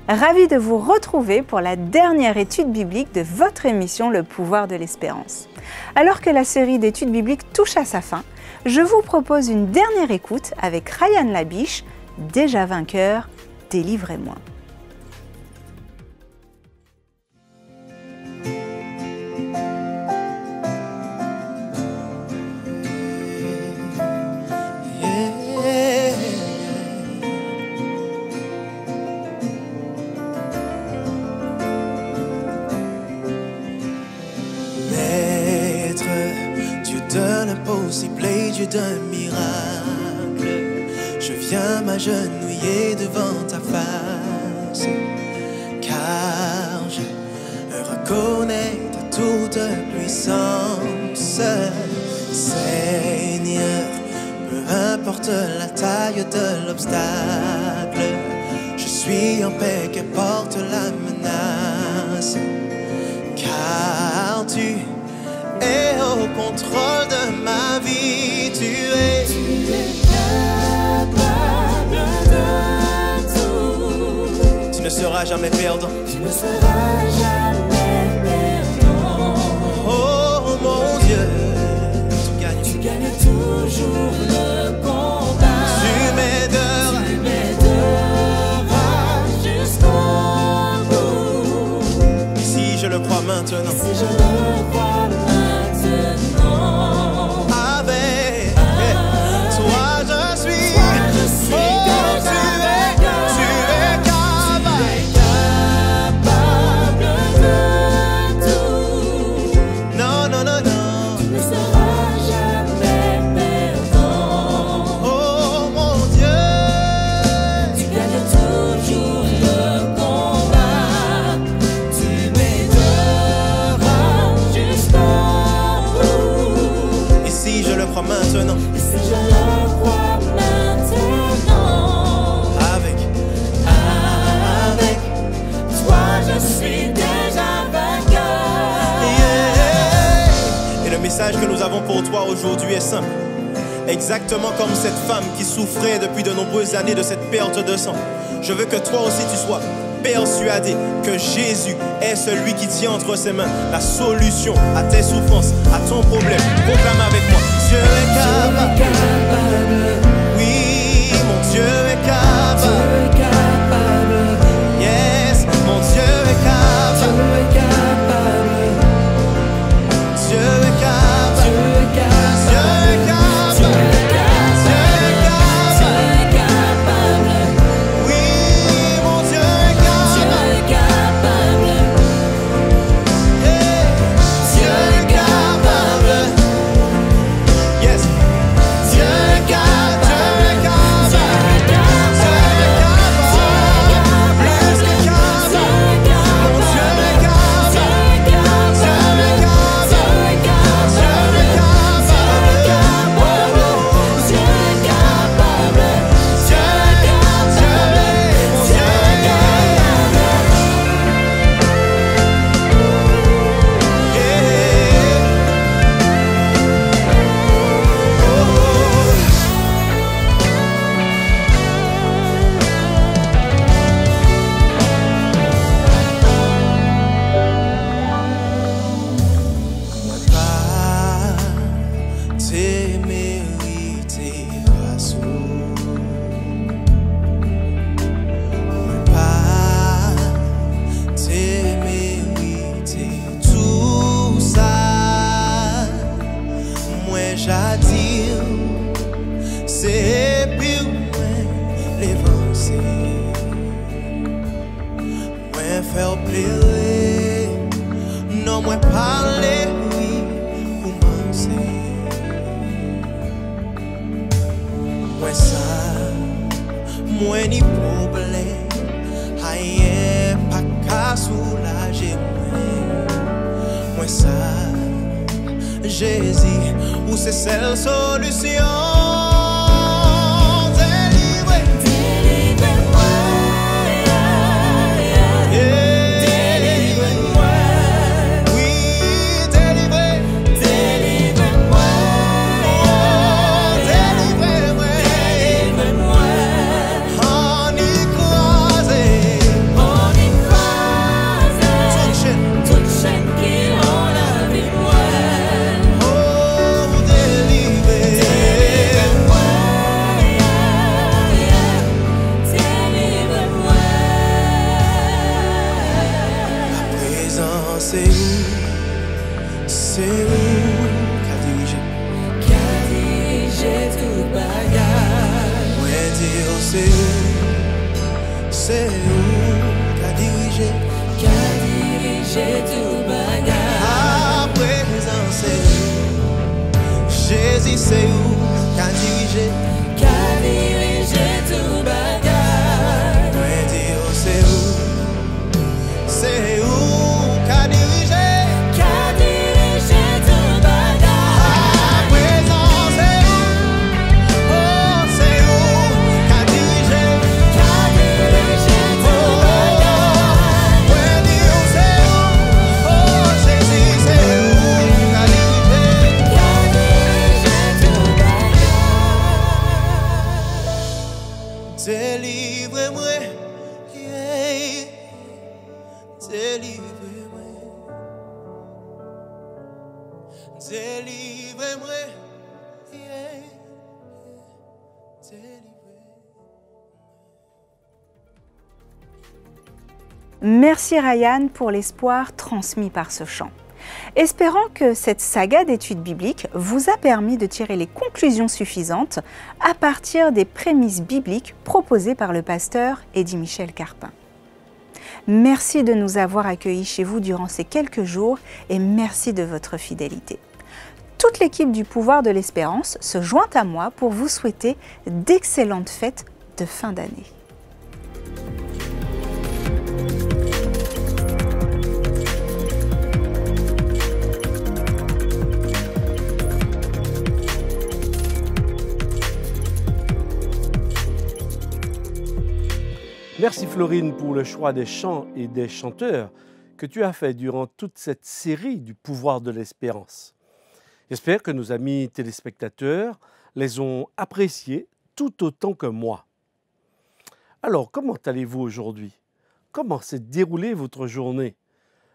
Ravi de vous retrouver pour la dernière étude biblique de votre émission Le pouvoir de l'espérance. Alors que la série d'études bibliques touche à sa fin, je vous propose une dernière écoute avec Ryan Labiche, Déjà vainqueur, délivrez-moi. Dieu d'un miracle, je viens m'agenouiller devant ta face, car je reconnais ta toute puissance, Seigneur. Peu importe la taille de l'obstacle, je suis en paix, qu'importe la menace, car tu es au contrôle de ma vie, tu es capable de tout. Tu ne seras jamais perdant. Tu ne seras jamais perdant. Oh mon Dieu, tu gagnes toujours le combat. Tu m'aideras jusqu'au bout. Si je le crois maintenant. Si je le crois maintenant. Maintenant. Et si je le crois maintenant, avec toi je suis déjà vainqueur. Yeah. Et le message que nous avons pour toi aujourd'hui est simple. Exactement comme cette femme qui souffrait depuis de nombreuses années de cette perte de sang. Je veux que toi aussi tu sois persuadé que Jésus est celui qui tient entre ses mains la solution à tes souffrances, à ton problème. Proclame avec moi. Dieu est capable. Oui, mon Dieu est capable. Yes, mon Dieu est capable. Dieu est capable. Dieu est capable. Oui, mon Dieu est capable. Dieu est capable. Yes. Dieu est capable. Non, moi parler, oui, commencer. Moi ça, moi ni problème, rien pas qu'à soulager moi ça, Jésus, ou c'est celle solution. Oh dire c'est où qu'a dirigé tout bagage. À présent c'est où Jésus, c'est où qu'a dirigé tout bagage. Ouais, dire c'est où qu'a dirigé tout bagage. À présent c'est où, oh c'est où qu'a dirigé tout bagage. Ouais, dire c'est où, oh Jésus, c'est où qu'a dirigé tout bagage. Délivrez-moi, yeah. Délivrez-moi, délivrez-moi, yeah. Délivrez-moi. Merci Ryan pour l'espoir transmis par ce chant. Espérant que cette saga d'études bibliques vous a permis de tirer les conclusions suffisantes à partir des prémices bibliques proposées par le pasteur Eddy Michel Carpin. Merci de nous avoir accueillis chez vous durant ces quelques jours et merci de votre fidélité. Toute l'équipe du Pouvoir de l'Espérance se joint à moi pour vous souhaiter d'excellentes fêtes de fin d'année. Merci Florine pour le choix des chants et des chanteurs que tu as fait durant toute cette série du Pouvoir de l'Espérance. J'espère que nos amis téléspectateurs les ont appréciés tout autant que moi. Alors, comment allez-vous aujourd'hui? Comment s'est déroulée votre journée?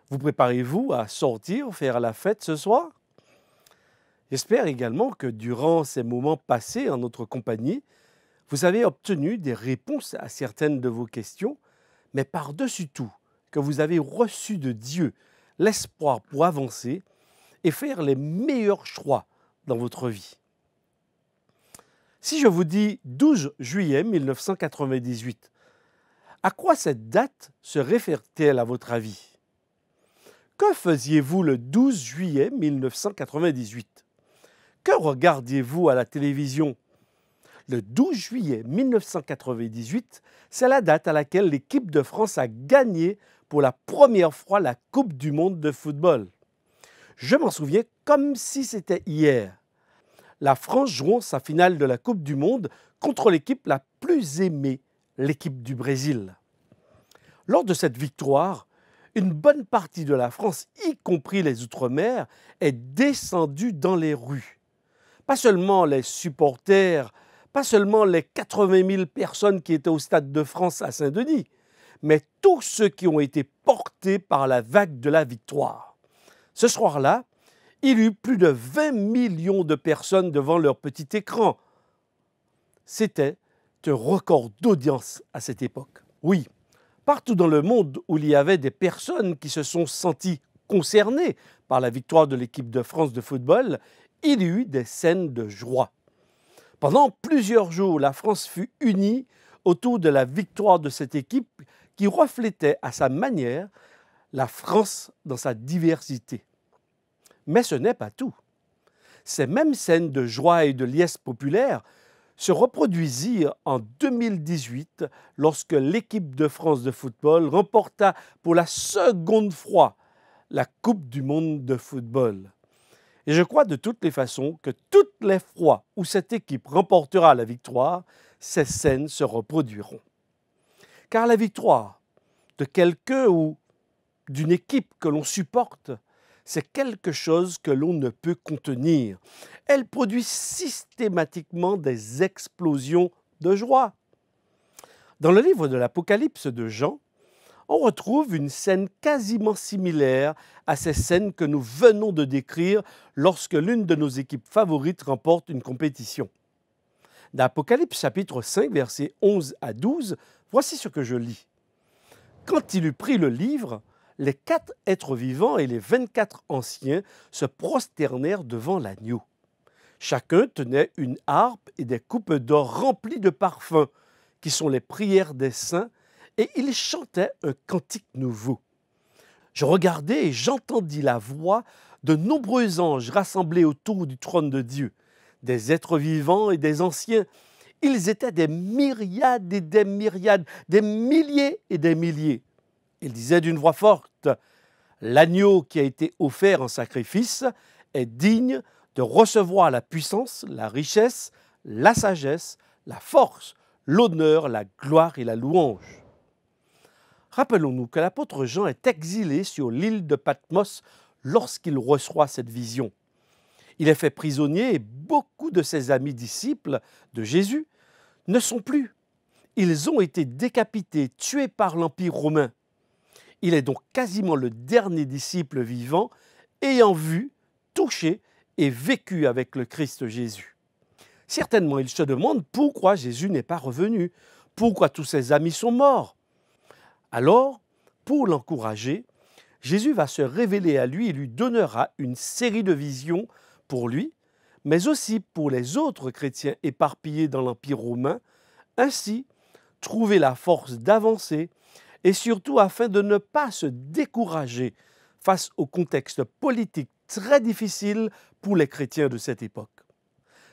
Vous préparez-vous à sortir, faire la fête ce soir? J'espère également que durant ces moments passés en notre compagnie, vous avez obtenu des réponses à certaines de vos questions, mais par-dessus tout, que vous avez reçu de Dieu l'espoir pour avancer et faire les meilleurs choix dans votre vie. Si je vous dis 12 juillet 1998, à quoi cette date se réfère-t-elle à votre avis? Que faisiez-vous le 12 juillet 1998? Que regardiez-vous à la télévision? Le 12 juillet 1998, c'est la date à laquelle l'équipe de France a gagné pour la première fois la Coupe du monde de football. Je m'en souviens comme si c'était hier. La France jouant sa finale de la Coupe du monde contre l'équipe la plus aimée, l'équipe du Brésil. Lors de cette victoire, une bonne partie de la France, y compris les Outre-mer, est descendue dans les rues. Pas seulement les supporters, pas seulement les 80 000 personnes qui étaient au Stade de France à Saint-Denis, mais tous ceux qui ont été portés par la vague de la victoire. Ce soir-là, il y eut plus de 20 millions de personnes devant leur petit écran. C'était un record d'audience à cette époque. Oui, partout dans le monde où il y avait des personnes qui se sont senties concernées par la victoire de l'équipe de France de football, il y eut des scènes de joie. Pendant plusieurs jours, la France fut unie autour de la victoire de cette équipe qui reflétait à sa manière la France dans sa diversité. Mais ce n'est pas tout. Ces mêmes scènes de joie et de liesse populaire se reproduisirent en 2018 lorsque l'équipe de France de football remporta pour la seconde fois la Coupe du monde de football. Et je crois de toutes les façons que toutes les fois où cette équipe remportera la victoire, ces scènes se reproduiront. Car la victoire de quelqu'un ou d'une équipe que l'on supporte, c'est quelque chose que l'on ne peut contenir. Elle produit systématiquement des explosions de joie. Dans le livre de l'Apocalypse de Jean, on retrouve une scène quasiment similaire à ces scènes que nous venons de décrire lorsque l'une de nos équipes favorites remporte une compétition. Dans Apocalypse chapitre 5, versets 11 à 12, voici ce que je lis. Quand il eut pris le livre, les 4 êtres vivants et les 24 anciens se prosternèrent devant l'agneau. Chacun tenait une harpe et des coupes d'or remplies de parfums, qui sont les prières des saints, et ils chantaient un cantique nouveau. Je regardai et j'entendis la voix de nombreux anges rassemblés autour du trône de Dieu, des êtres vivants et des anciens. Ils étaient des myriades et des myriades, des milliers et des milliers. Ils disaient d'une voix forte, « L'agneau qui a été offert en sacrifice est digne de recevoir la puissance, la richesse, la sagesse, la force, l'honneur, la gloire et la louange. » Rappelons-nous que l'apôtre Jean est exilé sur l'île de Patmos lorsqu'il reçoit cette vision. Il est fait prisonnier et beaucoup de ses amis disciples de Jésus ne sont plus. Ils ont été décapités, tués par l'Empire romain. Il est donc quasiment le dernier disciple vivant ayant vu, touché et vécu avec le Christ Jésus. Certainement, il se demande pourquoi Jésus n'est pas revenu, pourquoi tous ses amis sont morts. Alors, pour l'encourager, Jésus va se révéler à lui et lui donnera une série de visions pour lui, mais aussi pour les autres chrétiens éparpillés dans l'Empire romain, ainsi trouver la force d'avancer et surtout afin de ne pas se décourager face au contexte politique très difficile pour les chrétiens de cette époque.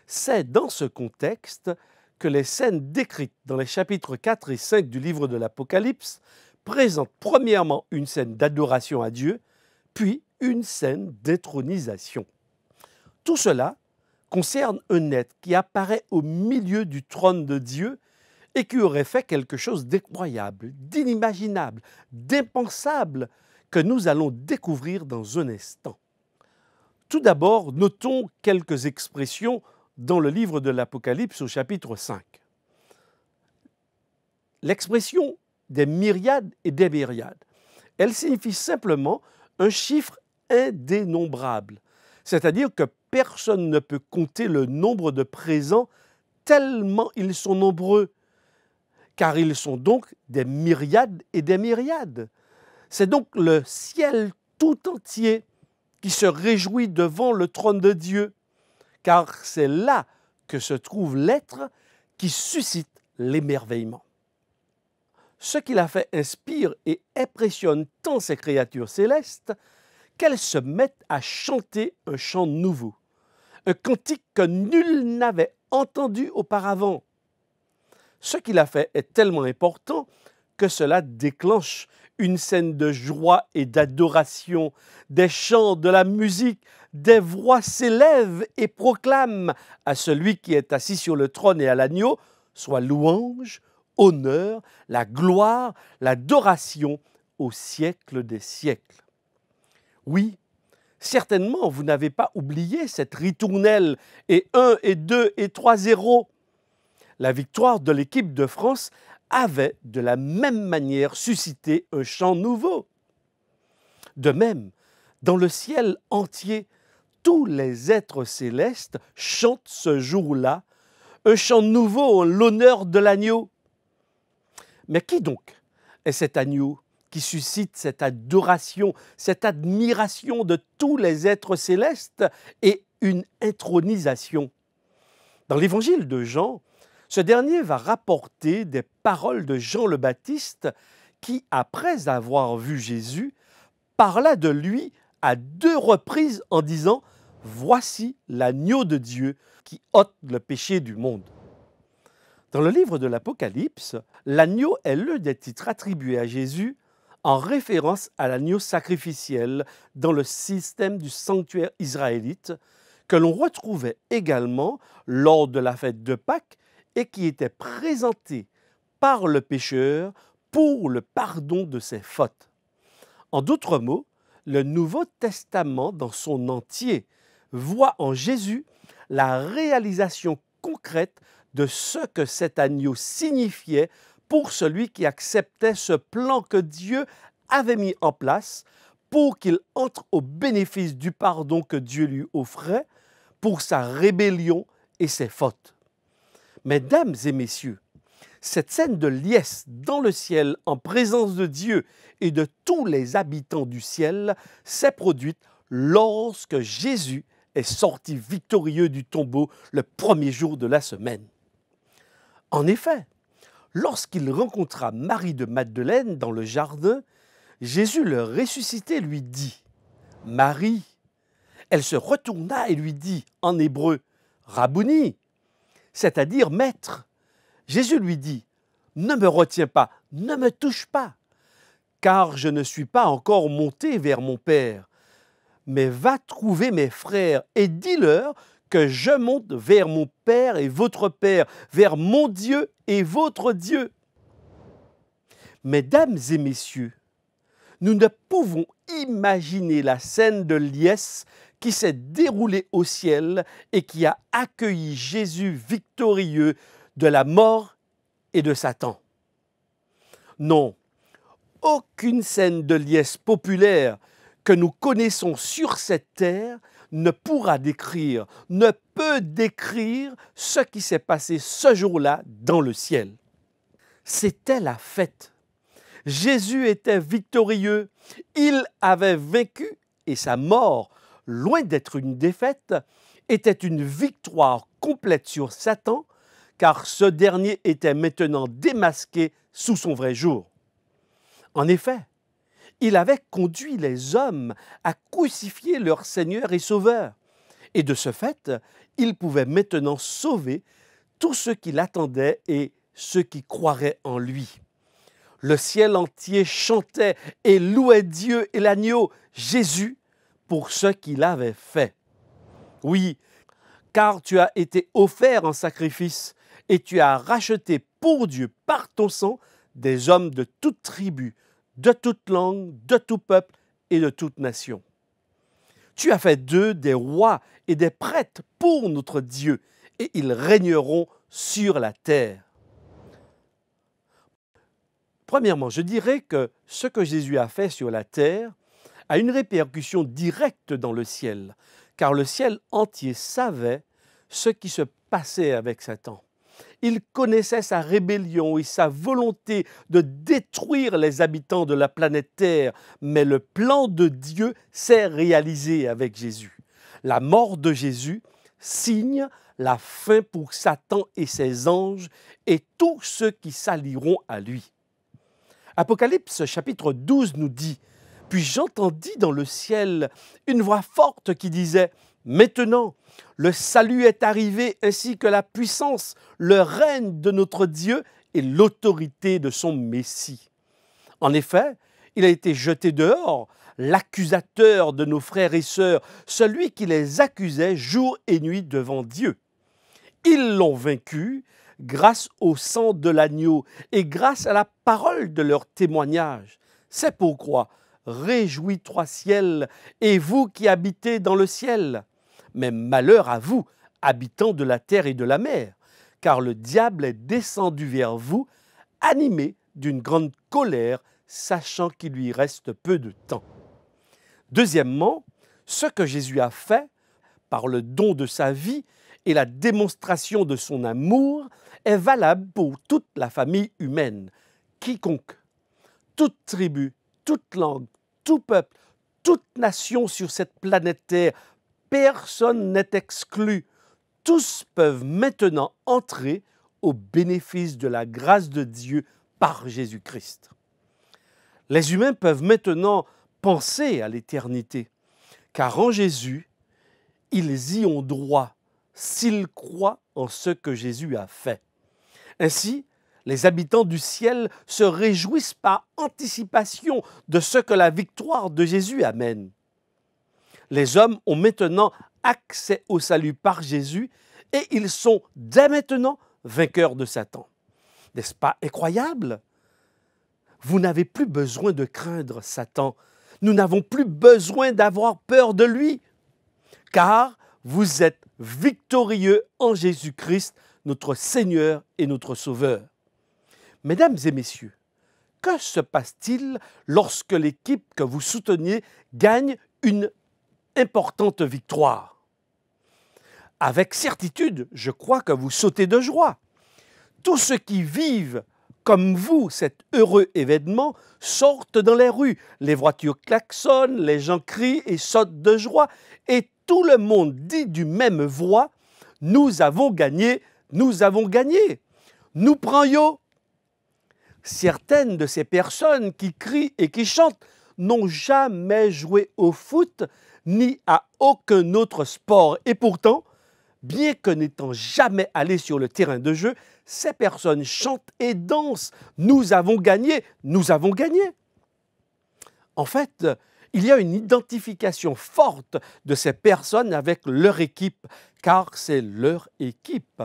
C'est dans ce contexte que les scènes décrites dans les chapitres 4 et 5 du livre de l'Apocalypse présente premièrement une scène d'adoration à Dieu, puis une scène d'intronisation. Tout cela concerne un être qui apparaît au milieu du trône de Dieu et qui aurait fait quelque chose d'incroyable, d'inimaginable, d'impensable que nous allons découvrir dans un instant. Tout d'abord, notons quelques expressions dans le livre de l'Apocalypse au chapitre 5. L'expression des myriades et des myriades. Elle signifie simplement un chiffre indénombrable, c'est-à-dire que personne ne peut compter le nombre de présents tellement ils sont nombreux, car ils sont donc des myriades et des myriades. C'est donc le ciel tout entier qui se réjouit devant le trône de Dieu, car c'est là que se trouve l'être qui suscite l'émerveillement. Ce qu'il a fait inspire et impressionne tant ces créatures célestes qu'elles se mettent à chanter un chant nouveau, un cantique que nul n'avait entendu auparavant. Ce qu'il a fait est tellement important que cela déclenche une scène de joie et d'adoration, des chants, de la musique, des voix s'élèvent et proclament à celui qui est assis sur le trône et à l'agneau, soit louange, honneur, la gloire, l'adoration au siècle des siècles. Oui, certainement, vous n'avez pas oublié cette ritournelle et 1 et 2 et 3-0. La victoire de l'équipe de France avait de la même manière suscité un chant nouveau. De même, dans le ciel entier, tous les êtres célestes chantent ce jour-là un chant nouveau en l'honneur de l'agneau. Mais qui donc est cet agneau qui suscite cette adoration, cette admiration de tous les êtres célestes et une intronisation? Dans l'évangile de Jean, ce dernier va rapporter des paroles de Jean le Baptiste qui, après avoir vu Jésus, parla de lui à 2 reprises en disant « Voici l'agneau de Dieu qui ôte le péché du monde ». Dans le livre de l'Apocalypse, l'agneau est l'un des titres attribués à Jésus en référence à l'agneau sacrificiel dans le système du sanctuaire israélite que l'on retrouvait également lors de la fête de Pâques et qui était présenté par le pécheur pour le pardon de ses fautes. En d'autres mots, le Nouveau Testament dans son entier voit en Jésus la réalisation concrète de ce que cet agneau signifiait pour celui qui acceptait ce plan que Dieu avait mis en place pour qu'il entre au bénéfice du pardon que Dieu lui offrait pour sa rébellion et ses fautes. Mesdames et messieurs, cette scène de liesse dans le ciel en présence de Dieu et de tous les habitants du ciel s'est produite lorsque Jésus est sorti victorieux du tombeau le premier jour de la semaine. En effet, lorsqu'il rencontra Marie de Magdeleine dans le jardin, Jésus le ressuscité lui dit « Marie ». Elle se retourna et lui dit en hébreu « Rabouni », c'est-à-dire « Maître ». Jésus lui dit « Ne me retiens pas, ne me touche pas, car je ne suis pas encore monté vers mon Père. Mais va trouver mes frères et dis-leur que je monte vers mon Père et votre Père, vers mon Dieu et votre Dieu. » Mesdames et messieurs, nous ne pouvons imaginer la scène de liesse qui s'est déroulée au ciel et qui a accueilli Jésus victorieux de la mort et de Satan. Non, aucune scène de liesse populaire que nous connaissons sur cette terre ne pourra décrire, ne peut décrire ce qui s'est passé ce jour-là dans le ciel. C'était la fête. Jésus était victorieux, il avait vaincu et sa mort, loin d'être une défaite, était une victoire complète sur Satan, car ce dernier était maintenant démasqué sous son vrai jour. En effet, il avait conduit les hommes à crucifier leur Seigneur et Sauveur. Et de ce fait, il pouvait maintenant sauver tous ceux qui l'attendaient et ceux qui croiraient en lui. Le ciel entier chantait et louait Dieu et l'agneau, Jésus, pour ce qu'il avait fait. Oui, car tu as été offert en sacrifice et tu as racheté pour Dieu par ton sang des hommes de toute tribu, de toute langue, de tout peuple et de toute nation. Tu as fait d'eux des rois et des prêtres pour notre Dieu, et ils régneront sur la terre. Premièrement, je dirais que ce que Jésus a fait sur la terre a une répercussion directe dans le ciel, car le ciel entier savait ce qui se passait avec Satan. Il connaissait sa rébellion et sa volonté de détruire les habitants de la planète Terre, mais le plan de Dieu s'est réalisé avec Jésus. La mort de Jésus signe la fin pour Satan et ses anges et tous ceux qui s'allieront à lui. Apocalypse chapitre 12 nous dit « Puis j'entendis dans le ciel une voix forte qui disait « Maintenant, le salut est arrivé ainsi que la puissance, le règne de notre Dieu et l'autorité de son Messie. » En effet, il a été jeté dehors, l'accusateur de nos frères et sœurs, celui qui les accusait jour et nuit devant Dieu. Ils l'ont vaincu grâce au sang de l'agneau et grâce à la parole de leur témoignage. C'est pourquoi, réjouis-toi ciel, et vous qui habitez dans le ciel. Mais malheur à vous, habitants de la terre et de la mer, car le diable est descendu vers vous, animé d'une grande colère, sachant qu'il lui reste peu de temps. Deuxièmement, ce que Jésus a fait, par le don de sa vie et la démonstration de son amour, est valable pour toute la famille humaine. Quiconque, toute tribu, toute langue, tout peuple, toute nation sur cette planète Terre, personne n'est exclu. Tous peuvent maintenant entrer au bénéfice de la grâce de Dieu par Jésus-Christ. Les humains peuvent maintenant penser à l'éternité, car en Jésus, ils y ont droit s'ils croient en ce que Jésus a fait. Ainsi, les habitants du ciel se réjouissent par anticipation de ce que la victoire de Jésus amène. Les hommes ont maintenant accès au salut par Jésus et ils sont dès maintenant vainqueurs de Satan. N'est-ce pas incroyable? Vous n'avez plus besoin de craindre Satan. Nous n'avons plus besoin d'avoir peur de lui, car vous êtes victorieux en Jésus-Christ, notre Seigneur et notre Sauveur. Mesdames et messieurs, que se passe-t-il lorsque l'équipe que vous souteniez gagne une importante victoire? Avec certitude, je crois que vous sautez de joie. Tous ceux qui vivent comme vous cet heureux événement sortent dans les rues. Les voitures klaxonnent, les gens crient et sautent de joie et tout le monde dit d'une même voix, « Nous avons gagné, nous avons gagné. Nous prenions. » Certaines de ces personnes qui crient et qui chantent n'ont jamais joué au foot ni à aucun autre sport. Et pourtant, bien que n'étant jamais allées sur le terrain de jeu, ces personnes chantent et dansent. Nous avons gagné, nous avons gagné. En fait, il y a une identification forte de ces personnes avec leur équipe, car c'est leur équipe.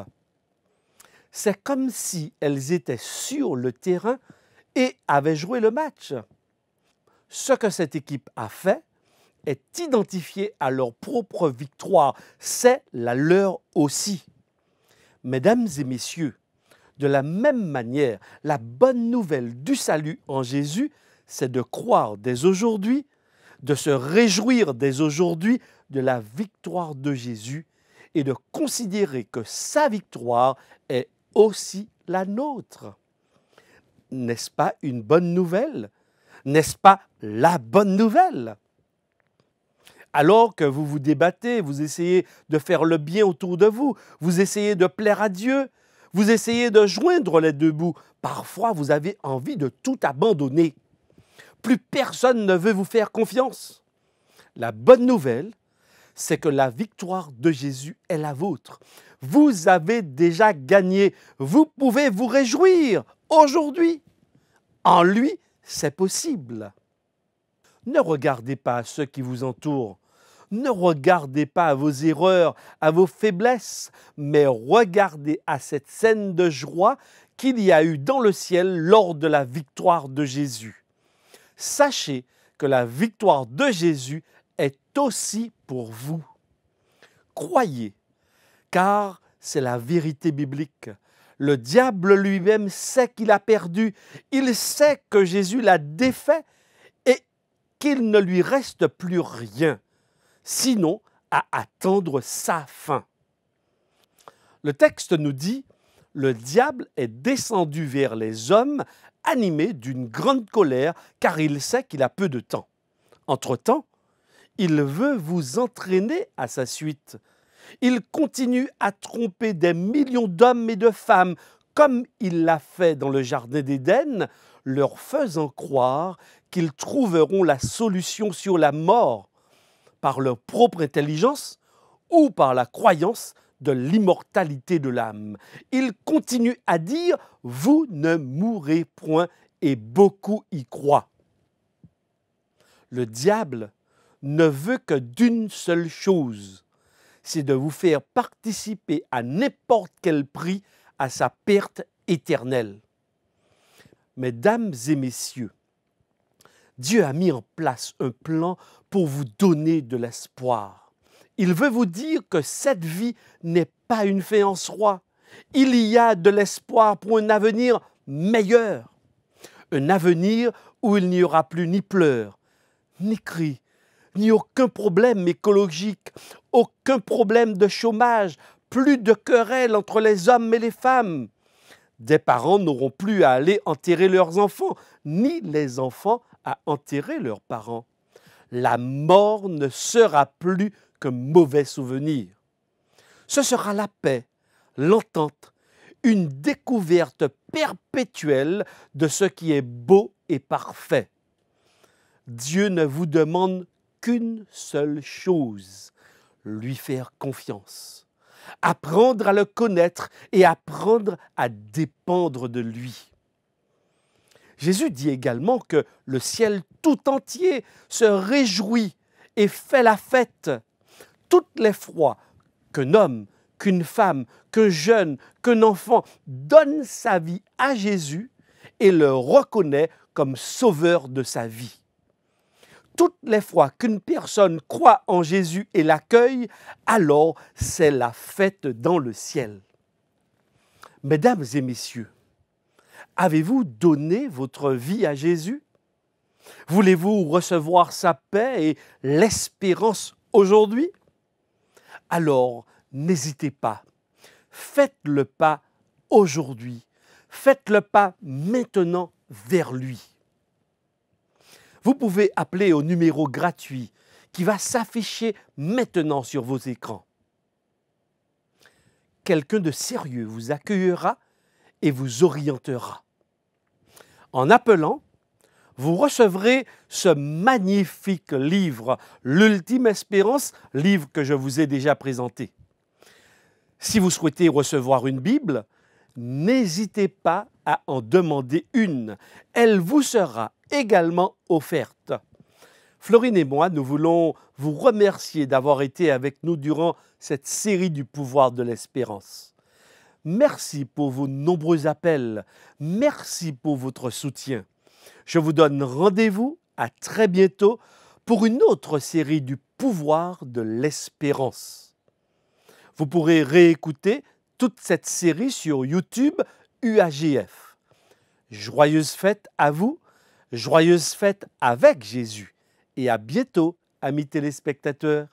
C'est comme si elles étaient sur le terrain et avaient joué le match. Ce que cette équipe a fait est identifié à leur propre victoire. C'est la leur aussi. Mesdames et messieurs, de la même manière, la bonne nouvelle du salut en Jésus, c'est de croire dès aujourd'hui, de se réjouir dès aujourd'hui de la victoire de Jésus et de considérer que sa victoire est aussi la nôtre. N'est-ce pas une bonne nouvelle? N'est-ce pas la bonne nouvelle? Alors que vous vous débattez, vous essayez de faire le bien autour de vous, vous essayez de plaire à Dieu, vous essayez de joindre les deux bouts, parfois vous avez envie de tout abandonner. Plus personne ne veut vous faire confiance. La bonne nouvelle, c'est que la victoire de Jésus est la vôtre. Vous avez déjà gagné. Vous pouvez vous réjouir aujourd'hui. En lui, c'est possible. Ne regardez pas à ceux qui vous entourent. Ne regardez pas à vos erreurs, à vos faiblesses, mais regardez à cette scène de joie qu'il y a eu dans le ciel lors de la victoire de Jésus. Sachez que la victoire de Jésus est aussi pour vous. Croyez, car c'est la vérité biblique. Le diable lui-même sait qu'il a perdu. Il sait que Jésus l'a défait et qu'il ne lui reste plus rien, sinon à attendre sa fin. Le texte nous dit, « Le diable est descendu vers les hommes, animé d'une grande colère, car il sait qu'il a peu de temps. Entre-temps, il veut vous entraîner à sa suite. Il continue à tromper des millions d'hommes et de femmes, comme il l'a fait dans le jardin d'Éden, leur faisant croire qu'ils trouveront la solution sur la mort par leur propre intelligence ou par la croyance de l'immortalité de l'âme. Il continue à dire « Vous ne mourrez point » et beaucoup y croient. Le diable ne veut que d'une seule chose, c'est de vous faire participer à n'importe quel prix à sa perte éternelle. Mesdames et messieurs, Dieu a mis en place un plan pour vous donner de l'espoir. Il veut vous dire que cette vie n'est pas une fin en soi. Il y a de l'espoir pour un avenir meilleur. Un avenir où il n'y aura plus ni pleurs, ni cris, ni aucun problème écologique, aucun problème de chômage, plus de querelles entre les hommes et les femmes. Des parents n'auront plus à aller enterrer leurs enfants, ni les enfants à enterrer leurs parents. La mort ne sera plus qu'un mauvais souvenir. Ce sera la paix, l'entente, une découverte perpétuelle de ce qui est beau et parfait. Dieu ne vous demande qu'une seule chose, lui faire confiance, apprendre à le connaître et apprendre à dépendre de lui. Jésus dit également que le ciel tout entier se réjouit et fait la fête. Toutes les fois qu'un homme, qu'une femme, qu'un jeune, qu'un enfant donne sa vie à Jésus et le reconnaît comme sauveur de sa vie. Toutes les fois qu'une personne croit en Jésus et l'accueille, alors c'est la fête dans le ciel. Mesdames et messieurs, avez-vous donné votre vie à Jésus? Voulez-vous recevoir sa paix et l'espérance aujourd'hui? Alors, n'hésitez pas. Faites le pas aujourd'hui. Faites le pas maintenant vers lui. Vous pouvez appeler au numéro gratuit qui va s'afficher maintenant sur vos écrans. Quelqu'un de sérieux vous accueillera et vous orientera. En appelant, vous recevrez ce magnifique livre, L'Ultime Espérance, livre que je vous ai déjà présenté. Si vous souhaitez recevoir une Bible, n'hésitez pas à en demander une. Elle vous sera également offerte. Florine et moi, nous voulons vous remercier d'avoir été avec nous durant cette série du pouvoir de l'espérance. Merci pour vos nombreux appels. Merci pour votre soutien. Je vous donne rendez-vous à très bientôt pour une autre série du pouvoir de l'espérance. Vous pourrez réécouter toute cette série sur YouTube UAGF. Joyeuses fêtes à vous, joyeuses fêtes avec Jésus et à bientôt, amis téléspectateurs.